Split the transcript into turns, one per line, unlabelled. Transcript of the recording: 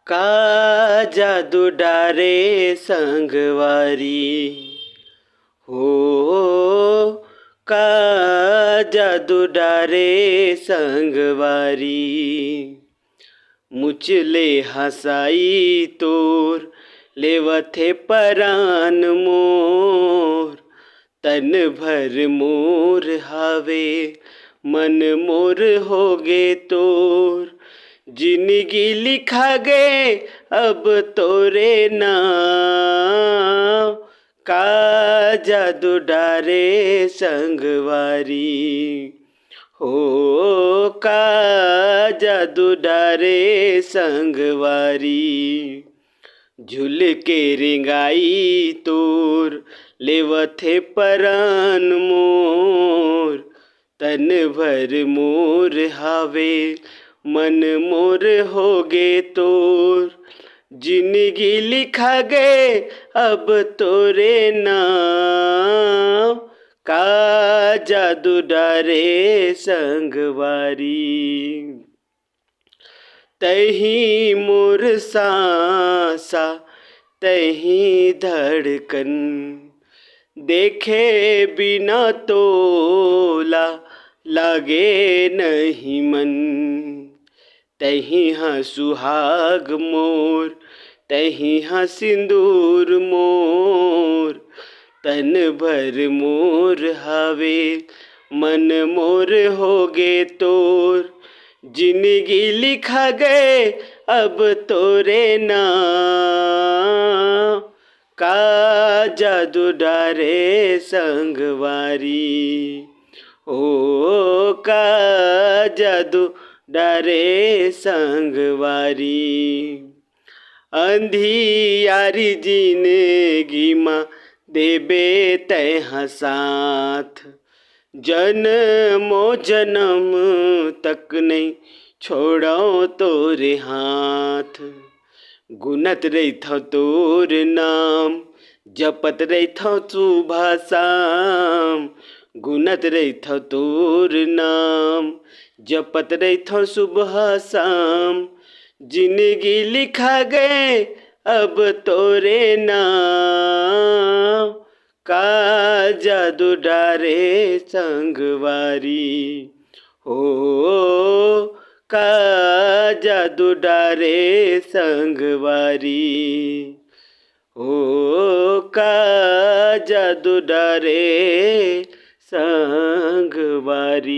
का जादू डारे संगवारी हो, का जादू डारे संगवारी। मुचले हसाई तोर लेवथे परान मोर। तन भर मोर हावे मन मोर होगे तोर। जिंदगी लिखा गे अब तोरे नाम। का जादू डारे संगवारी हो, का जादू डारे संगवारी। झूल के रिंगाई तोर लेवथे परान मोर। तन भर मोर हावे मन मोर होगे तोर। जिंदगी लिखा गे अब तोरे नाम। का जादू डारे संगवारी। तही मोर सांसा तही धड़कन। देखे बिना तोला लागे नहीं मन। तही हाँ सुहाग मोर तही हाँ सिंदूर मोर। तन भर मोर हावे मन मोर होगे तोर। जिंदगी लिखा गए अब तोरे नाम। का जादू डारे संगवारी ओ, का जादू डारे संगवारी। अंधियारी जिंदगी माँ देबे तैहा साथ। जन्मो जन्म तक नहीं छोड़ो तोरे हाथ। गुनत रही था तोर नाम जपत रही था सुबह शाम। गुनत रही था तोर नाम जपत रही था सुबह शाम। जिंदगी लिखा गए अब तोरे नाम। का जादू डारे संगवारी हो, का जादू डारे संगवारी हो, का जादू डारे संगवारी।